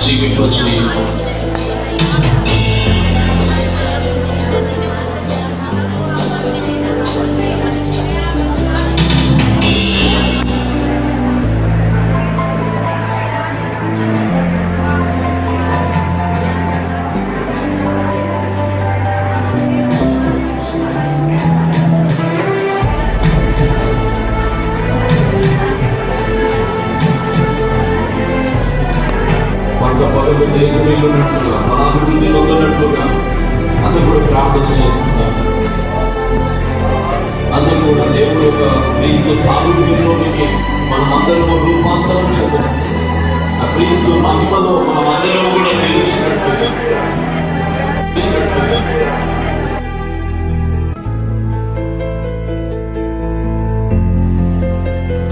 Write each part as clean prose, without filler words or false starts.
జీవింపచేయు. పగలు తేజరిల్లున్నట్లుగా అభివృద్ధి పొందినట్లుగా అందరూ కూడా ప్రార్థన చేస్తున్నారు. అందరూ కూడా దేవుడు యొక్క క్రీస్తు సారూప్యంలోనికి మనం అందరూ రూపాంతరం చెందాం. ఆ క్రీస్తు మహిమలో మనం అందరం కూడా నిలిచినట్లుగా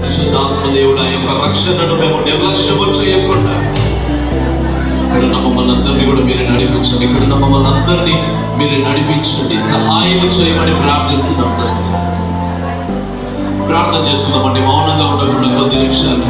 పరిశుద్ధాత్మ దేవుడు ఆ యొక్క రక్షణను మేము నిర్లక్ష్యము చేయకుండా ఇక్కడున్న మమ్మల్ని అందరినీ కూడా మీరు నడిపించండి. ఇక్కడున్న మమ్మల్ని అందరినీ మీరు నడిపించండి, సహాయం చేయమని ప్రార్థిస్తున్నాం. ప్రార్థన చేస్తున్నామండి. మౌనంగా ఉండకుండా కొద్ది నిమిషాలు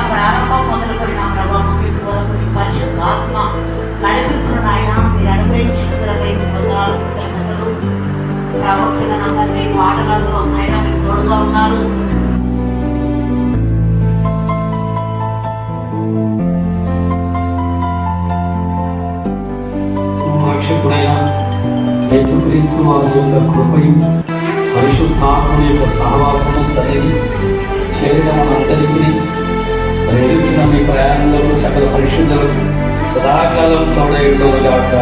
ప్రారంభం మొదలుపెట్టిన ప్రభావం ముగింపు వరకు మీ పరిశుద్ధాత్మ నడిపింపును ఆయన మీరు అనుగ్రహించినట్లకై మీ కృతజ్ఞతలు. ప్రవక్తలందరినీ మాటలలో ఆయన మీరు తోడుగా ఉన్నారు. రక్షకుడైన యేసుక్రీస్తు వారి యొక్క కృపయు పరిశుద్ధాత్మ యొక్క సహవాసము సరిగి చేరినందరికీ ప్రేరించిన మీ ప్రయాణంలో సకల పరిశుద్ధులకు సదాకాలం తోడైండుగాక.